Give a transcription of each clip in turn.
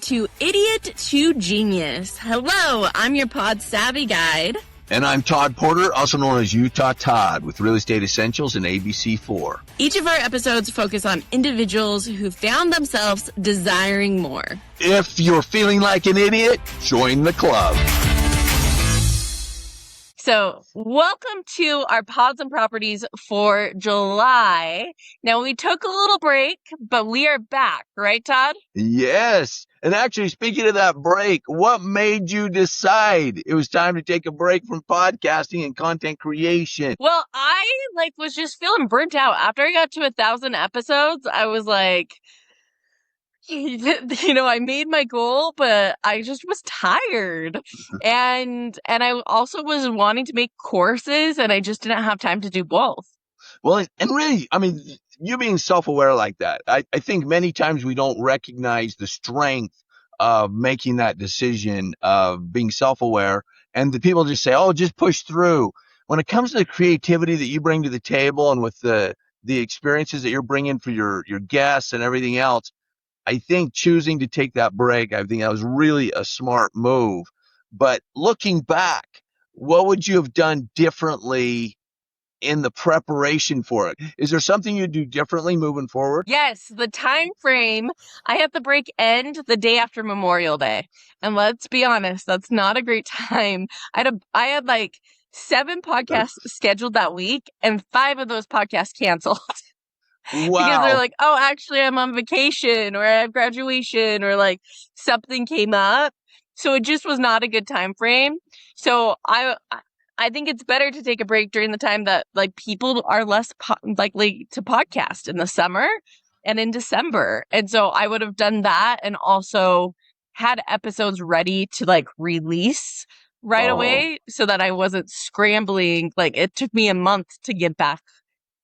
to Idiot to Genius. Hello, I'm your pod savvy guide. And I'm Todd Porter, also known as Utah Todd, with Real Estate Essentials and ABC4. Each of our episodes focus on individuals who found themselves desiring more. If you're feeling like an idiot, join the club. So, welcome to our Pods and Properties for July. Now, we took a little break, but we are back, right, Todd? Yes. And actually, speaking of that break, what made you decide it was time to take a break from podcasting and content creation? Well, I was just feeling burnt out. After I got to 1,000 episodes, I was like, I made my goal, but I just was tired. And I also was wanting to make courses, and I just didn't have time to do both. Well, and really, I mean, you being self-aware like that, I think many times we don't recognize the strength of making that decision, of being self-aware, and the people just say, oh, just push through. When it comes to the creativity that you bring to the table and with the experiences that you're bringing for your guests and everything else, I think choosing to take that break, I think that was really a smart move. But looking back, what would you have done differently in the preparation for it? Is there something you do differently moving forward? Yes, the time frame. I had the break end the day after Memorial Day. And let's be honest, that's not a great time. I had like 7 podcasts scheduled that week, and 5 of those podcasts canceled. Wow. Because they're like, oh, actually, I'm on vacation, or I have graduation, or like something came up. So it just was not a good time frame. So I think it's better to take a break during the time that like people are less likely to podcast in the summer and in December. And so I would have done that and also had episodes ready to like release right away so that I wasn't scrambling. Like it took me a month to get back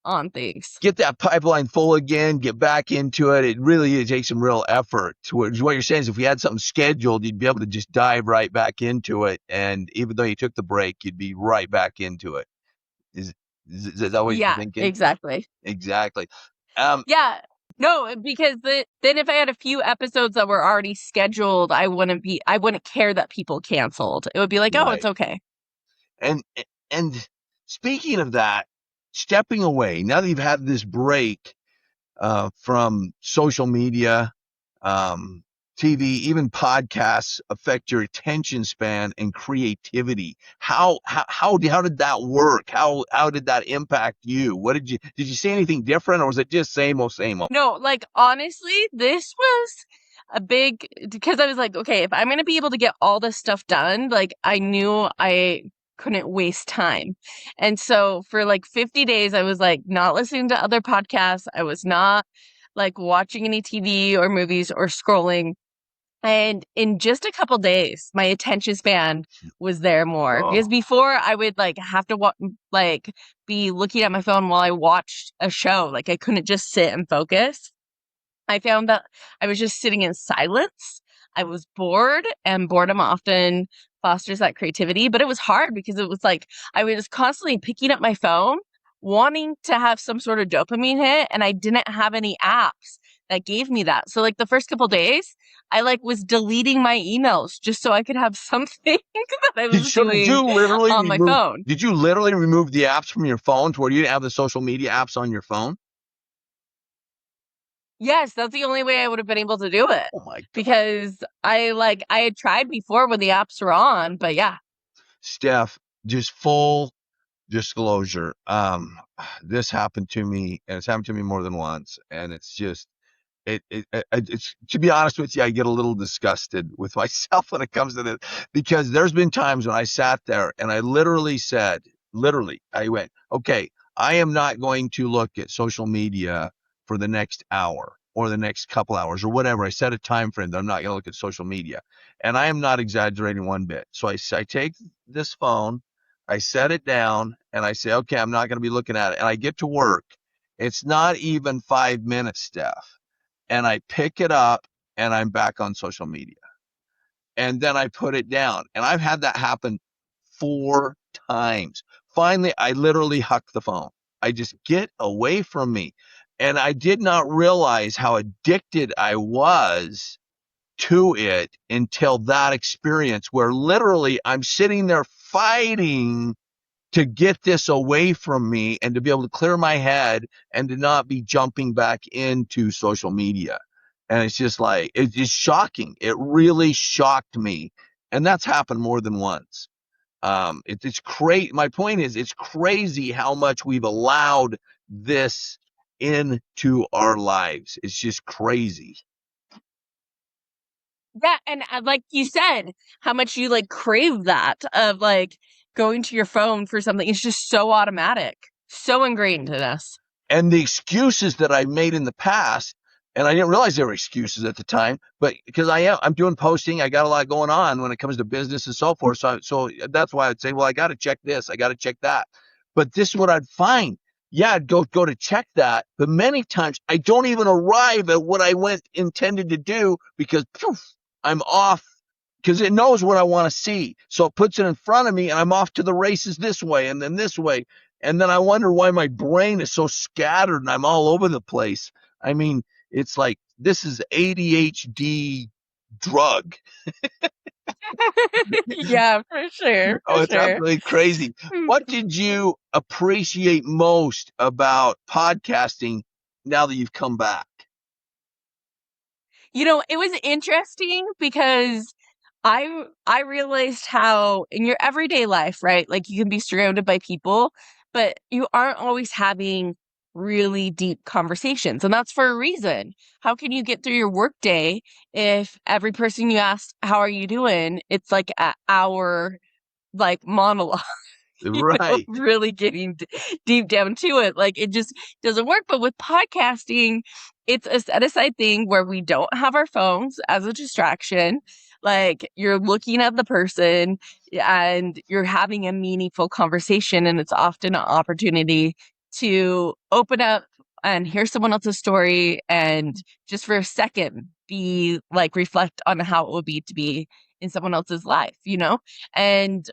on things. Get that pipeline full again, get back into it. It really takes some real effort. What you're saying is if we had something scheduled, you'd be able to just dive right back into it. And even though you took the break, you'd be right back into it. Is that what you're thinking? Exactly. Exactly. Yeah. No, because then if I had a few episodes that were already scheduled, I wouldn't care that people canceled. It would be like, oh, Right. it's okay. And speaking of that, stepping away, now that you've had this break from social media, TV, even podcasts affect your attention span and creativity. How did that work? How did that impact you? What did you say anything different, or was it just same old, same old? No, like honestly, this was a big, because I was like, okay, if I'm going to be able to get all this stuff done, like I knew I couldn't waste time. And so for like 50 days, I was like not listening to other podcasts. I was not like watching any TV or movies or scrolling. And in just a couple days, my attention span was there more. Because before I would like have to be looking at my phone while I watched a show. Like I couldn't just sit and focus. I found that I was just sitting in silence. I was bored, and boredom often fosters that creativity. But it was hard because it was like I was constantly picking up my phone, wanting to have some sort of dopamine hit, and I didn't have any apps that gave me that. So like the first couple days, I like was deleting my emails just so I could have something that I was doing on my phone. Did you literally remove the apps from your phone to where you didn't have the social media apps on your phone? Yes, that's the only way I would have been able to do it. Oh my God. Because I had tried before when the apps were on, but yeah. Steph, just full disclosure. This happened to me, and it's happened to me more than once, and it's just it's to be honest with you, I get a little disgusted with myself when it comes to this, because there's been times when I sat there and I I went, okay, I am not going to look at social media for the next hour or the next couple hours or whatever. I set a time frame that I'm not going to look at social media, and I am not exaggerating one bit. So I take this phone, I set it down, and I say, okay, I'm not going to be looking at it. And I get to work. It's not even 5 minutes, Steph. And I pick it up and I'm back on social media. And then I put it down. And I've had that happen 4 times. Finally, I literally huck the phone. I just get away from me. And I did not realize how addicted I was to it until that experience where literally I'm sitting there fighting to get this away from me and to be able to clear my head and to not be jumping back into social media. And it's just like, it's just shocking. It really shocked me. And that's happened more than once. It's crazy. My point is, it's crazy how much we've allowed this into our lives. It's just crazy. Yeah, and like you said, how much you like crave that of like going to your phone for something. It's just so automatic, so ingrained in us. And the excuses that I made in the past, and I didn't realize they were excuses at the time, but because I'm doing posting, I got a lot going on when it comes to business and so forth. So that's why I'd say, well, I got to check this, I got to check that. But this is what I'd find. Yeah, I'd go to check that, but many times I don't even arrive at what I intended to do because poof, I'm off because it knows what I want to see. So it puts it in front of me and I'm off to the races this way and then this way. And then I wonder why my brain is so scattered and I'm all over the place. I mean, it's like this is ADHD drug. Yeah, for sure, Oh, for it's sure. absolutely crazy. What did you appreciate most about podcasting now that you've come back? You know, it was interesting because I realized how in your everyday life, right? Like you can be surrounded by people, but you aren't always having really deep conversations. And that's for a reason. How can you get through your workday if every person you ask, how are you doing? It's like an hour like monologue. Right. Really getting deep down to it. Like it just doesn't work. But with podcasting, it's a set aside thing where we don't have our phones as a distraction. Like you're looking at the person and you're having a meaningful conversation, and it's often an opportunity to open up and hear someone else's story and just for a second be like reflect on how it would be to be in someone else's life, you know? And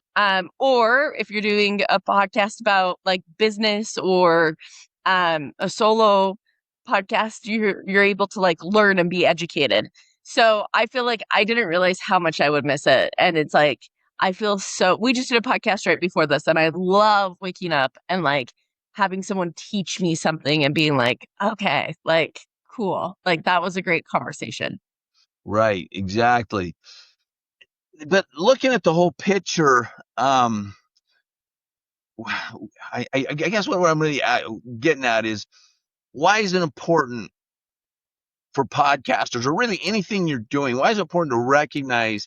or if you're doing a podcast about like business or a solo podcast, you're able to like learn and be educated. So I feel like I didn't realize how much I would miss it. And it's like I feel so we just did a podcast right before this and I love waking up and like having someone teach me something and being like, okay, like cool. Like that was a great conversation. Right. Exactly. But looking at the whole picture, I guess what I'm really getting at is why is it important for podcasters or really anything you're doing? Why is it important to recognize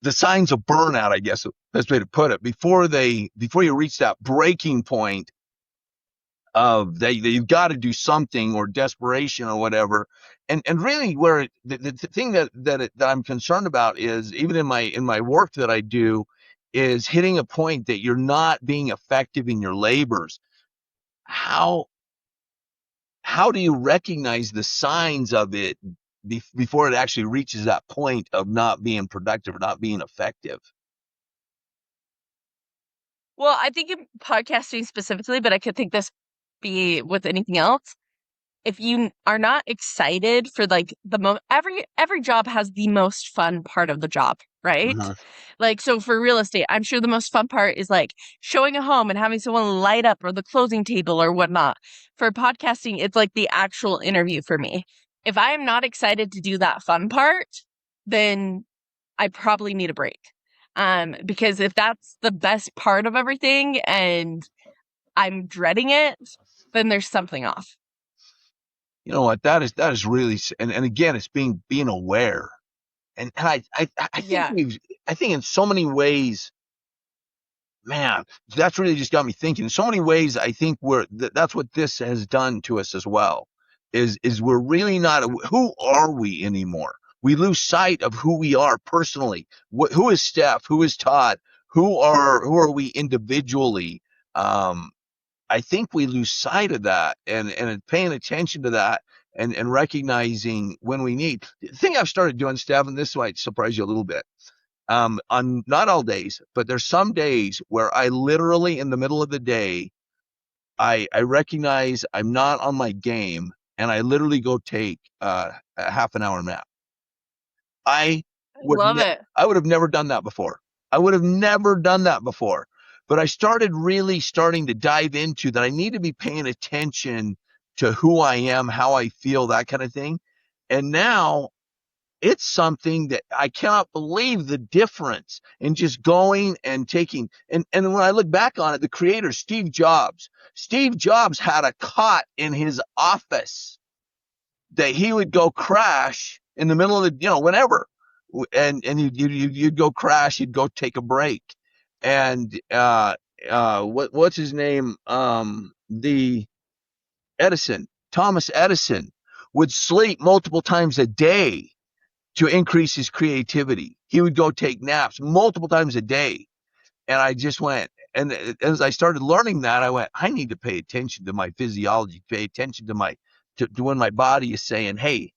the signs of burnout? I guess the best way to put it before you reach that breaking point of that you've got to do something or desperation or whatever. And really where the thing that I'm concerned about is even in my work that I do is hitting a point that you're not being effective in your labors. How how do you recognize the signs of it before it actually reaches that point of not being productive or not being effective? Well, I think in podcasting specifically, but I could think this be with anything else. If you are not excited for like every job has the most fun part of the job, right? Uh-huh. Like so for real estate, I'm sure the most fun part is like showing a home and having someone light up or the closing table or whatnot. For podcasting, it's like the actual interview for me. If I am not excited to do that fun part, then I probably need a break. Because if that's the best part of everything and I'm dreading it, then there's something off. You know what? That is really, and again, it's being aware. And I think Yeah. I think in so many ways, man, that's really just got me thinking. In so many ways, I think that's what this has done to us as well. Is we're really not who are we anymore? We lose sight of who we are personally. Who is Steph? Who is Todd? Who are we individually? Um, I think we lose sight of that and paying attention to that and recognizing when we need. The thing I've started doing, Steph, and this might surprise you a little bit, on not all days, but there's some days where I literally in the middle of the day, I recognize I'm not on my game and I literally go take a half an hour nap. I I would love ne- it. I would have never done that before. I would have never done that before. But I started really starting to dive into that. I need to be paying attention to who I am, how I feel, that kind of thing. And now it's something that I cannot believe the difference in just going and taking. And when I look back on it, the creator, Steve Jobs had a cot in his office that he would go crash in the middle of the, whenever, and you'd go crash, you'd go take a break, and what's his name, the Thomas Edison would sleep multiple times a day to increase his creativity. He would go take naps multiple times a day, and I just went. And as I started learning that, I went, I need to pay attention to my physiology, pay attention to to when my body is saying, hey,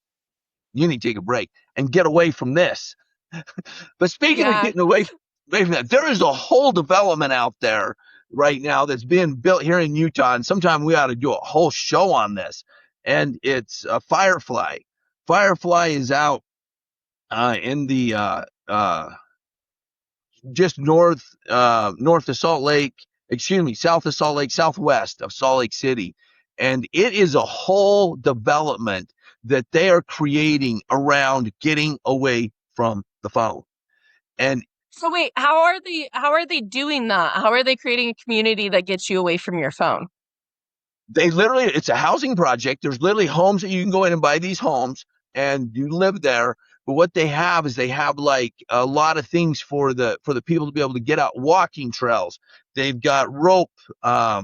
you need to take a break and get away from this. But speaking of Yeah. getting away from that, there is a whole development out there right now that's being built here in Utah, and sometime we ought to do a whole show on this. And it's Firefly. Firefly is out in the just north of Salt Lake, excuse me, south of Salt Lake, southwest of Salt Lake City, and it is a whole development that they are creating around getting away from the phone. And So wait, how are they doing that? How are they creating a community that gets you away from your phone? they literally, it's a housing project. There's literally homes that you can go in and buy these homes and you live there. But what they have is they have like a lot of things for the people to be able to get out, walking trails. They've got rope, what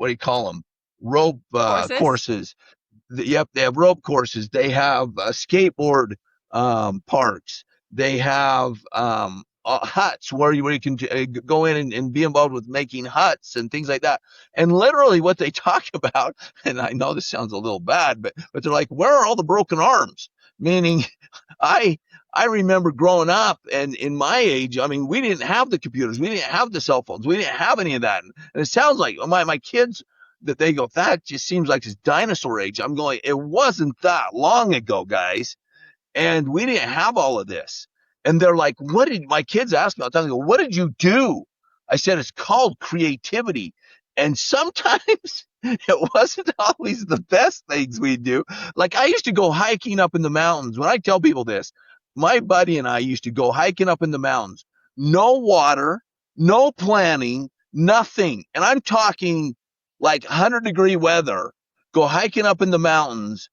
do you call them, rope Courses? courses. Yep, they have rope courses. They have skateboard parks. They have huts where you can go in and be involved with making huts and things like that. And literally, what they talk about, and I know this sounds a little bad, but they're like, where are all the broken arms? Meaning, I I remember growing up and in my age, I mean, we didn't have the computers, we didn't have the cell phones, we didn't have any of that. And it sounds like my kids that they go, that just seems like it's dinosaur age. I'm going, it wasn't that long ago, guys. And we didn't have all of this. And they're like, what did my kids ask me? I go, what did you do? I said, it's called creativity. And sometimes it wasn't always the best things we do. Like I used to go hiking up in the mountains. When I tell people this, my buddy and I used to go hiking up in the mountains. No water, no planning, nothing. And I'm talking like 100-degree weather, go hiking up in the mountains.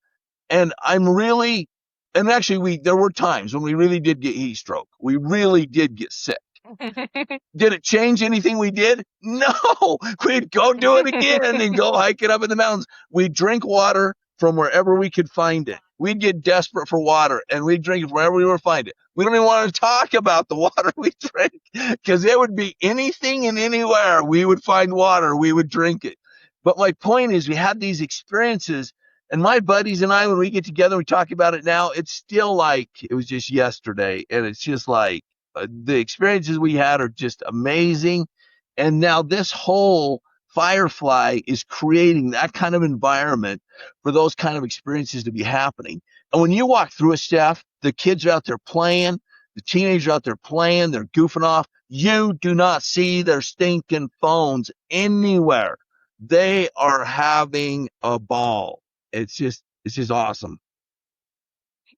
And I'm really, and actually, there were times when we really did get heat stroke. We really did get sick. Did it change anything we did? No. We'd go do it again and go hike it up in the mountains. We'd drink water from wherever we could find it. We'd get desperate for water and we'd drink it wherever we were find it. We don't even want to talk about the water we drink because it would be anything and anywhere we would find water, we would drink it. But my point is, we had these experiences, and my buddies and I, when we get together, we talk about it now. It's still like it was just yesterday, and it's just like the experiences we had are just amazing. And now this whole Firefly is creating that kind of environment for those kind of experiences to be happening. And when you walk through a Steph, the kids are out there playing, the teenagers are out there playing, they're goofing off. You do not see their stinking phones anywhere. They are having a ball. It's just awesome.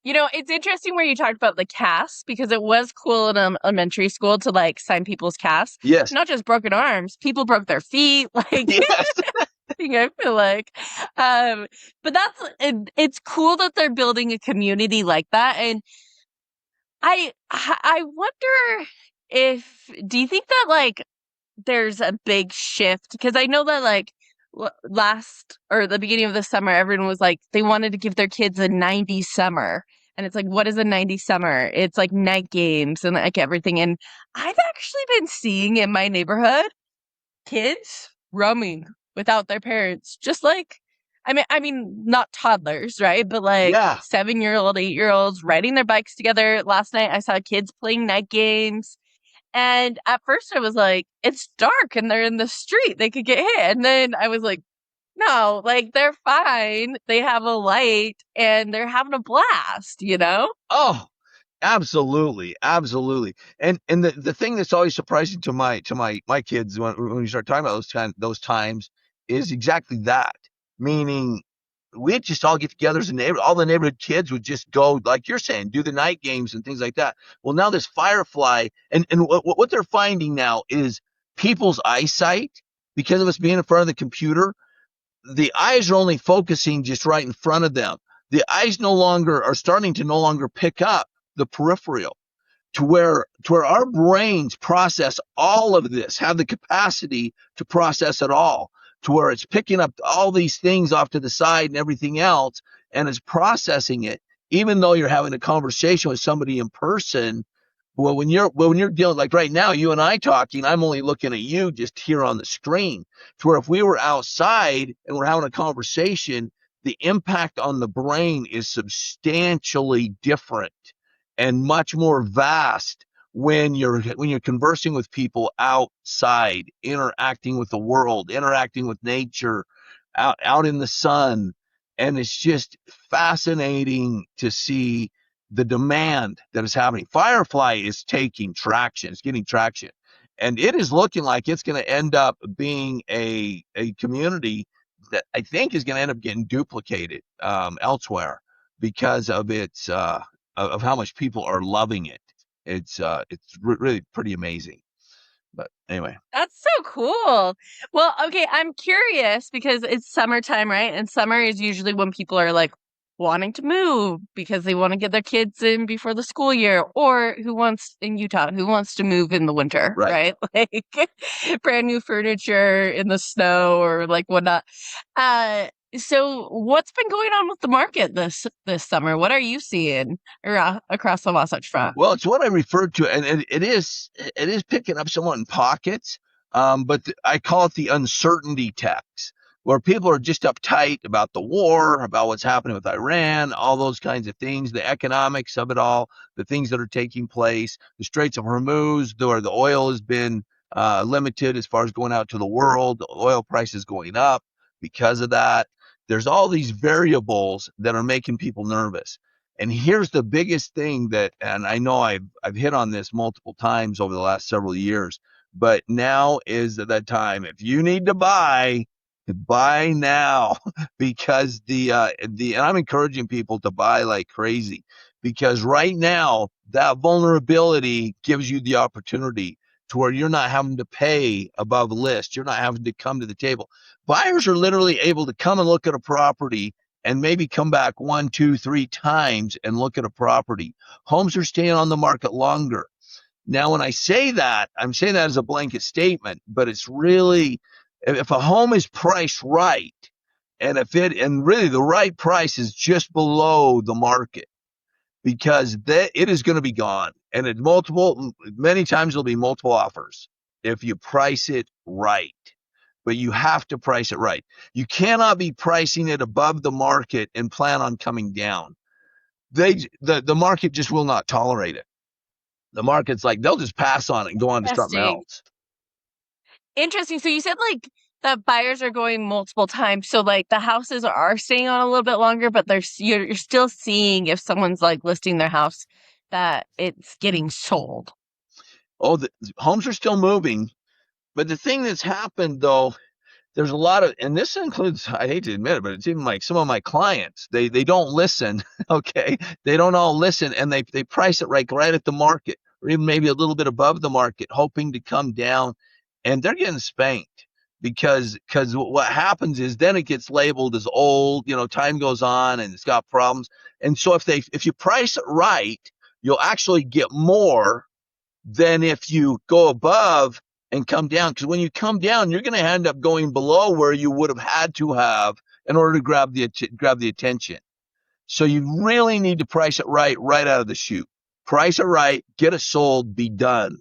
It's interesting where you talked about the casts because it was cool in elementary school to like sign people's casts. Yes. Not just broken arms, people broke their feet. Like, Yes. I feel like, but it's cool that they're building a community like that. And I wonder do you think that like there's a big shift? Because I know that like last or the beginning of the summer, everyone was like, they wanted to give their kids a 90s summer. And it's like, what is a 90s summer? It's like night games and like everything. And I've actually been seeing in my neighborhood kids roaming without their parents, just like, I mean, not toddlers, right? But like Yeah. 7-year-old, 8-year-olds riding their bikes together. Last night, I saw kids playing night games. And at first I was like, it's dark and they're in the street. They could get hit. And then I was like, no, no, like they're fine. They have a light and they're having a blast, you know? Oh, absolutely, absolutely. And the thing that's always surprising to my kids when you start talking about those times is exactly that. Meaning, we'd just all get together as a neighbor. All the neighborhood kids would just go, like you're saying, do the night games and things like that. Well, now this Firefly, and what they're finding now is people's eyesight, because of us being in front of the computer, the eyes are only focusing just right in front of them. The eyes no longer are starting to no longer pick up the peripheral, to where our brains process all of this, have the capacity to process it all, to where it's picking up all these things off to the side and everything else, and it's processing it, even though you're having a conversation with somebody in person. Well, when you're dealing, like right now, you and I talking, I'm only looking at you just here on the screen. To where if we were outside and we're having a conversation, the impact on the brain is substantially different and much more vast when you're conversing with people outside, interacting with the world, interacting with nature, out in the sun. And it's just fascinating to see the demand that is happening. Firefly is taking traction, it's getting traction. And it is looking like it's going to end up being a community that I think is going to end up getting duplicated elsewhere because of its of how much people are loving it. It's really pretty amazing. But anyway, That's so cool. Well, okay, I'm curious because it's summertime, right? And summer is usually when people are like wanting to move because they want to get their kids in before the school year, or who wants in Utah, who wants to move in the winter, right. right? Like brand new furniture in the snow or like whatnot. Uh, so what's been going on with the market this summer? What are you seeing across the Wasatch Front? Well, it's what I referred to, and it is picking up somewhat in pockets. But I call it the uncertainty tax, where people are just uptight about the war, about what's happening with Iran, all those kinds of things, the economics of it all, the things that are taking place, the Straits of Hormuz, where the oil has been limited as far as going out to the world, the oil prices going up because of that. There's all these variables that are making people nervous. And here's the biggest thing that, and I know I've hit on this multiple times over the last several years, but now is the time. If you need to buy now, because and I'm encouraging people to buy like crazy, because right now that vulnerability gives you the opportunity to where you're not having to pay above list. You're not having to come to the table. Buyers are literally able to come and look at a property and maybe come back one, two, three times and look at a property. Homes are staying on the market longer. Now, when I say that, I'm saying that as a blanket statement, but it's really, if a home is priced right, and really the right price is just below the market, because it is going to be gone. And many times there'll be multiple offers if you price it right. But you have to price it right. You cannot be pricing it above the market and plan on coming down. The market just will not tolerate it. The market's like, they'll just pass on it and go on to something Interesting. else. Interesting. So you said like that buyers are going multiple times. So like the houses are staying on a little bit longer, but you're still seeing if someone's like listing their house that it's getting sold. Oh, the homes are still moving. But the thing that's happened though, there's a lot of, and this includes, I hate to admit it, but it's even like some of my clients, they don't listen. Okay. They don't all listen, and they price it right at the market, or even maybe a little bit above the market, hoping to come down, and they're getting spanked. Because what happens is then it gets labeled as old, time goes on and it's got problems. And so if you price it right, you'll actually get more than if you go above and come down. Because when you come down, you're going to end up going below where you would have had to have in order to grab the attention. So you really need to price it right out of the chute. Price it right, get it sold, be done.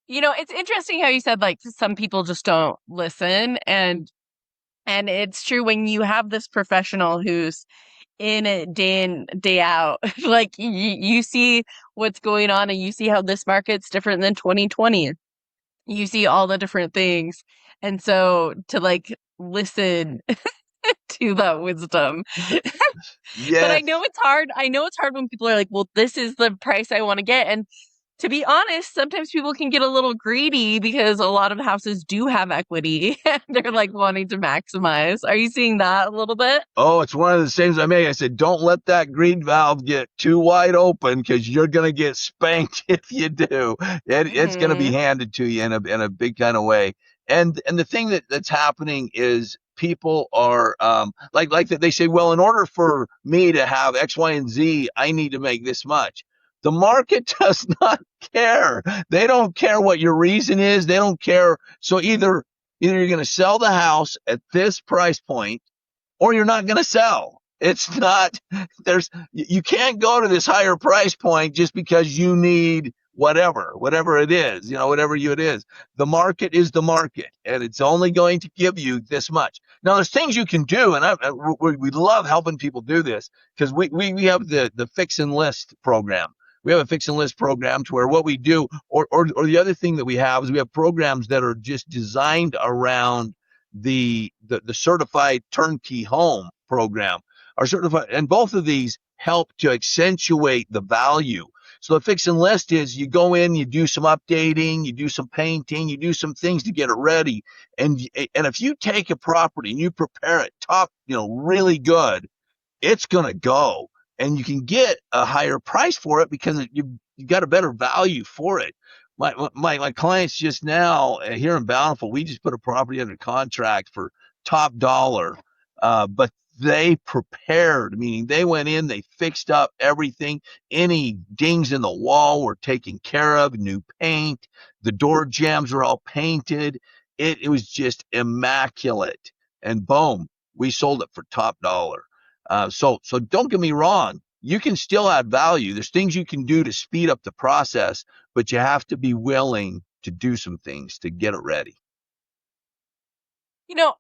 You know, it's interesting how you said like some people just don't listen, and it's true when you have this professional who's in it day in, day out. Like you see what's going on and you see how this market's different than 2020. You see all the different things. And so to like listen to that wisdom. But I Yes. know it's hard. I know it's hard when people are like, well, this is the price I want to get. And to be honest, sometimes people can get a little greedy because a lot of houses do have equity and they're like wanting to maximize. Are you seeing that a little bit? Oh, it's one of the statements I made. I said, don't let that greed valve get too wide open because you're going to get spanked if you do. It's going to be Hmm. handed to you in a big kind of way. And the thing that's happening is people are like that. They say, well, in order for me to have X, Y, and Z, I need to make this much. The market does not care. They don't care what your reason is. They don't care. So either you're going to sell the house at this price point or you're not going to sell. It's not, you can't go to this higher price point just because you need whatever it is, whatever it is. The market is the market and it's only going to give you this much. Now there's things you can do. And we love helping people do this because we have the fix and list program. We have a fix and list program to where what we do, or the other thing that we have is we have programs that are just designed around the certified turnkey home program are certified, and both of these help to accentuate the value. So the fix and list is you go in, you do some updating, you do some painting, you do some things to get it ready, and if you take a property and you prepare it top, really good, it's going to go, and you can get a higher price for it because you got a better value for it. My clients just now here in Bountiful, we just put a property under contract for top dollar, but they prepared, meaning they went in, they fixed up everything. Any dings in the wall were taken care of, new paint, the door jambs were all painted. It was just immaculate, and boom, we sold it for top dollar. So don't get me wrong. You can still add value. There's things you can do to speed up the process, but you have to be willing to do some things to get it ready.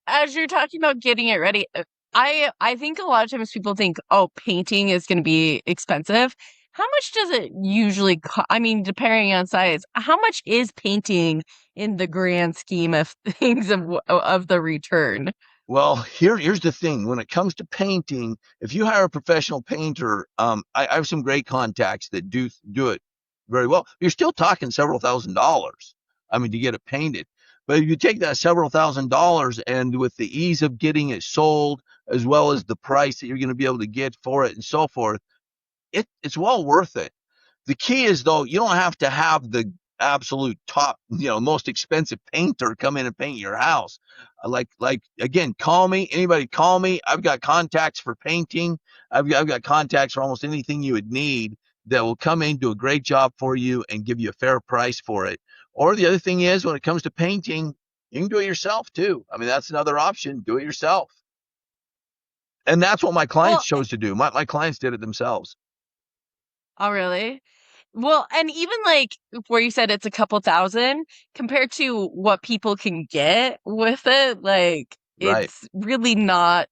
As you're talking about getting it ready, I think a lot of times people think, oh, painting is going to be expensive. How much does it usually cost? I mean, depending on size, how much is painting in the grand scheme of things of the return? Well, here's the thing. When it comes to painting, if you hire a professional painter, I have some great contacts that do it very well. You're still talking several $1,000s. I mean, to get it painted. But if you take that several $1,000s and with the ease of getting it sold, as well as the price that you're going to be able to get for it and so forth, it's well worth it. The key is though, you don't have to have the absolute top, most expensive painter come in and paint your house. Like again, call me. Anybody call me. I've got contacts for painting. I've got contacts for almost anything you would need that will come in, do a great job for you, and give you a fair price for it. Or the other thing is, when it comes to painting, you can do it yourself too. I mean, that's another option. Do it yourself. And that's what my clients Well, chose to do. My clients did it themselves. oh, really? Well, and even like where you said it's a couple thousand compared to what people can get with it, like Right. it's really not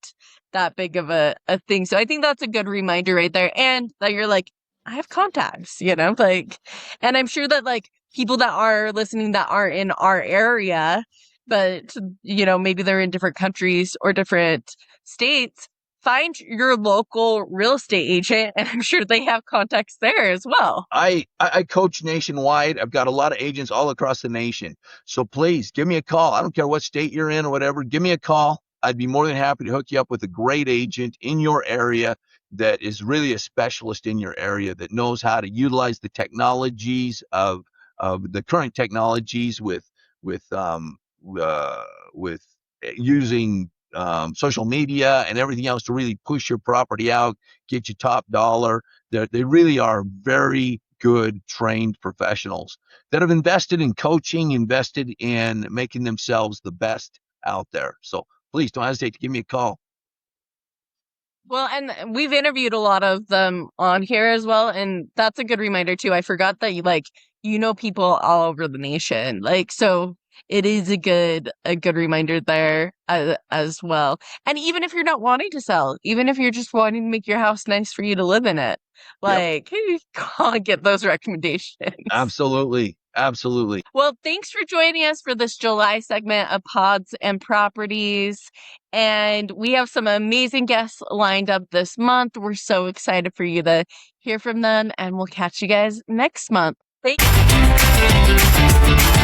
that big of a thing. So I think that's a good reminder right there. And that you're like, I have contacts, like, and I'm sure that like people that are listening that aren't in our area, but maybe they're in different countries or different states, find your local real estate agent, and I'm sure they have contacts there as well. I coach nationwide. I've got a lot of agents all across the nation. So please give me a call. I don't care what state you're in or whatever. Give me a call. I'd be more than happy to hook you up with a great agent in your area that is really a specialist in your area that knows how to utilize the technologies of the current technologies with um with using social media and everything else to really push your property out, get you top dollar. They really are very good trained professionals that have invested in coaching, invested in making themselves the best out there. So please don't hesitate to give me a call. Well, and we've interviewed a lot of them on here as well, and that's a good reminder too. I forgot that you know people all over the nation. Like so it is a good reminder there as well. And even if you're not wanting to sell, even if you're just wanting to make your house nice for you to live in it, Yep, like you can't get those recommendations. absolutely. Absolutely. Well, thanks for joining us for this July segment of Pods and Properties. And we have some amazing guests lined up this month. We're so excited for you to hear from them, and we'll catch you guys next month. Thank you.